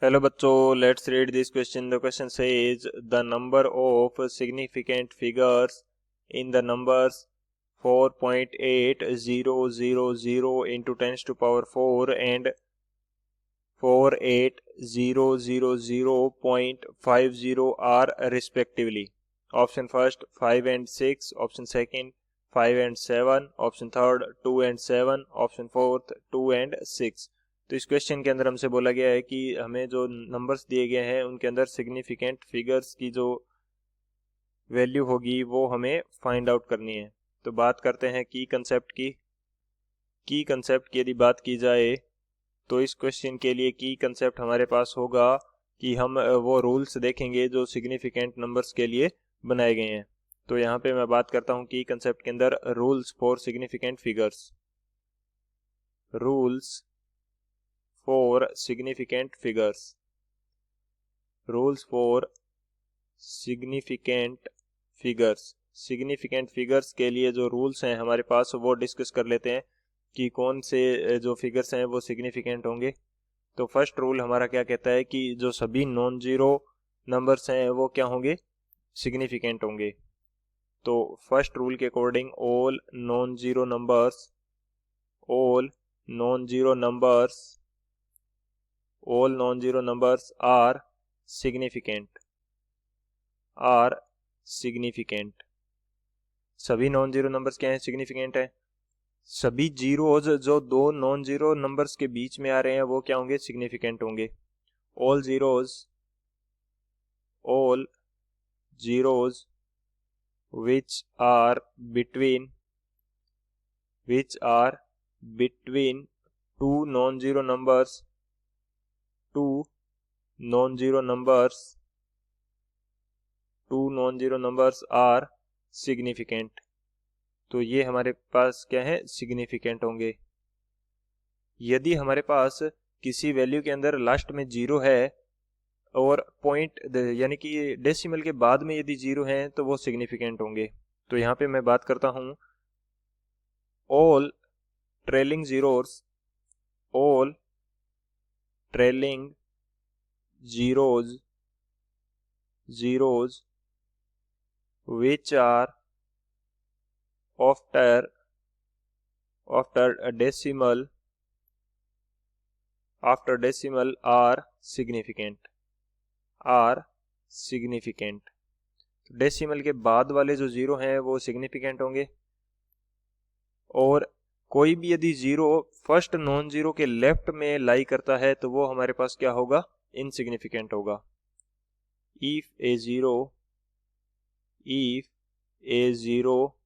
Hello बच्चों, let's read this question. The question says the number of significant figures in the numbers 4.8000 into 10 to power 4 and 48000.50 are respectively. Option first 5 and 6, option second 5 and 7, option third 2 and 7, option fourth 2 and 6. तो इस question के अंदर हमसे बोला गया है कि हमें जो नंबर्स दिए गए हैं उनके अंदर सिग्निफिकेंट फिगर्स की जो वैल्यू होगी वो हमें फाइंड आउट करनी है. तो बात करते हैं की कंसेप्ट की यदि बात की जाए तो इस क्वेश्चन के लिए की कंसेप्ट हमारे पास होगा कि हम वो रूल्स देखेंगे जो सिग्निफिकेंट नंबर्स के लिए बनाए गए हैं. तो यहाँ पे मैं बात करता हूँ की कंसेप्ट के अंदर rules for significant figures. Rules for significant figures. Rules for significant figures. Significant figures के लिए जो रूल्स हैं हमारे पास वो डिस्कस कर लेते हैं कि कौन से जो फिगर्स हैं वो सिग्निफिकेंट होंगे. तो फर्स्ट रूल हमारा क्या कहता है कि जो सभी नॉन जीरो नंबर्स हैं वो क्या होंगे, सिग्निफिकेंट होंगे. तो फर्स्ट रूल के according all non zero numbers are significant. सभी नॉन जीरो नंबर्स क्या हैं, सिग्निफिकेंट है. सभी जीरोज जो दो नॉन जीरो नंबर्स के बीच में आ रहे हैं वो क्या होंगे, सिग्निफिकेंट होंगे. All zeros which are between two non-zero numbers are significant. तो ये हमारे पास क्या है, सिग्निफिकेंट होंगे. यदि हमारे पास किसी वैल्यू के अंदर लास्ट में जीरो है और पॉइंट यानी कि डेसिमल के बाद में यदि जीरो है तो वो सिग्निफिकेंट होंगे. तो यहाँ पे मैं बात करता हूँ all trailing zeros which are after decimal are significant. Decimal के बाद वाले जो जीरो हैं वो सिग्निफिकेंट होंगे. और कोई भी यदि जीरो फर्स्ट नॉन जीरो के लेफ्ट में लाई करता है तो वो हमारे पास क्या होगा, इनसिग्निफिकेंट होगा. If a zero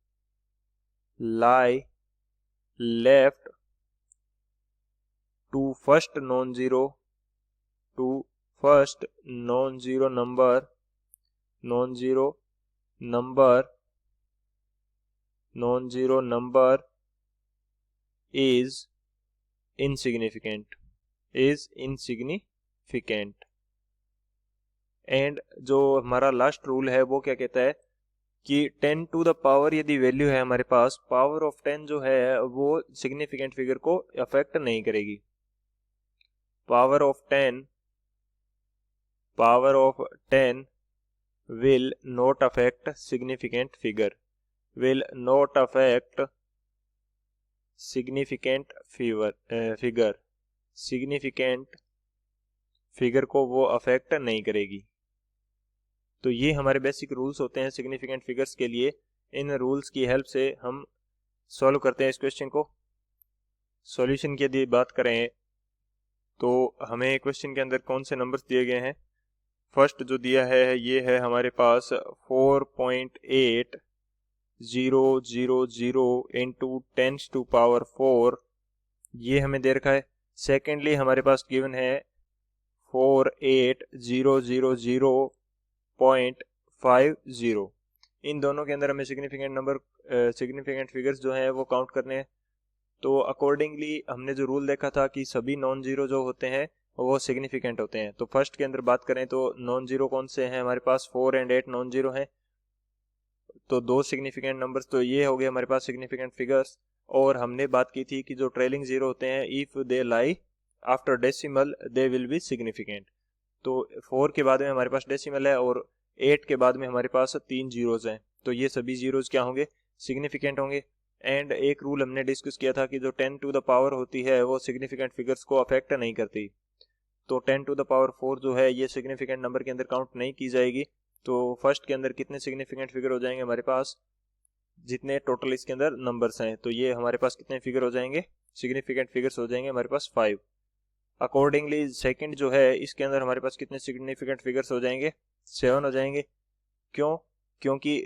lie left to first non zero number is insignificant. And जो हमारा लास्ट रूल है वो क्या कहता है कि 10 टू द पावर यदि वैल्यू है हमारे पास, पावर ऑफ 10 जो है वो सिग्निफिकेंट फिगर को अफेक्ट नहीं करेगी. Power of 10 will not affect significant figure. Significant figure को वो अफेक्ट नहीं करेगी. तो ये हमारे बेसिक रूल्स होते हैं सिग्निफिकेंट फिगर्स के लिए. इन रूल्स की हेल्प से हम सॉल्व करते हैं इस क्वेश्चन को. सॉल्यूशन की यदि बात करें तो हमें क्वेश्चन के अंदर कौन से नंबर्स दिए गए हैं. फर्स्ट जो दिया है ये है हमारे पास 4.8000 इंटू 10 टू पावर 4, ये हमें दे रखा है. सेकेंडली हमारे पास गिवन है 48000.50. इन दोनों के अंदर हमें सिग्निफिकेंट फिगर्स जो हैं वो काउंट करने हैं. तो अकॉर्डिंगली हमने जो रूल देखा था कि सभी नॉन जीरो जो होते हैं वो सिग्निफिकेंट होते हैं. तो फर्स्ट के अंदर बात करें तो नॉन जीरो कौन से हैं हमारे पास, 4 और 8 नॉन जीरो हैं. तो दो सिग्निफिकेंट नंबर्स तो ये हो गए हमारे पास सिग्निफिकेंट फिगर्स. और हमने बात की थी कि जो ट्रेलिंग जीरो होते हैं if they lie after decimal they will be significant. तो 4 के बाद में हमारे पास डेसिमल है और 8 के बाद में हमारे पास 3 जीरोज हैं, तो ये सभी जीरोज क्या होंगे, सिग्निफिकेंट होंगे। एंड एक रूल हमने डिस्कस किया था कि जो 10 टू द पावर होती है वो सिग्निफिकेंट फिगर्स को अफेक्ट नहीं करती, तो 10 टू द पावर 4 जो है ये सिग्निफिकेंट नंबर के अंदर काउंट नहीं की जाएगी। तो फर्स्ट के अंदर कितने सिग्निफिकेंट फिगर हो जाएंगे हमारे पास, जितने टोटल इसके अंदर नंबर्स हैं, तो ये हमारे पास कितने फिगर हो जाएंगे, सिग्निफिकेंट फिगर्स हो जाएंगे हमारे पास 5। अकॉर्डिंगली सेकंड जो है इसके अंदर हमारे पास कितने सिग्निफिकेंट फिगर्स हो जाएंगे, 7 हो जाएंगे। क्यों, क्योंकि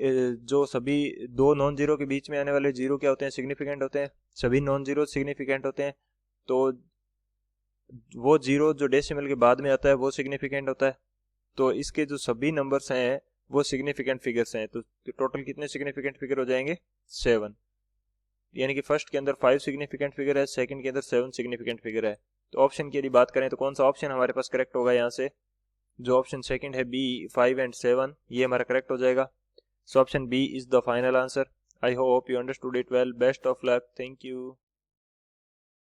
जो सभी दो नॉन जीरो के बीच में आने वाले जीरो क्या होते हैं, सिग्निफिकेंट होते हैं, सभी नॉन जीरो सिग्निफिकेंट होते हैं। तो वो जीरो जो डेसिमल के बाद में आता है वो सिग्निफिकेंट होता है। तो इसके जो सभी नंबर्स हैं वो सिग्निफिकेंट फिगर्स हैं, तो टोटल कितने सिग्निफिकेंट फिगर हो जाएंगे, 7। यानी कि फर्स्ट के अंदर 5 सिग्निफिकेंट फिगर है, सेकंड के अंदर 7 सिग्निफिकेंट फिगर है। तो ऑप्शन की यदि बात करें तो कौन सा ऑप्शन हमारे पास करेक्ट होगा, यहाँ से जो ऑप्शन सेकंड है बी 5 एंड 7 ये हमारा करेक्ट हो जाएगा। So option B is the final answer. I hope you understood it well. Best of luck. Thank you.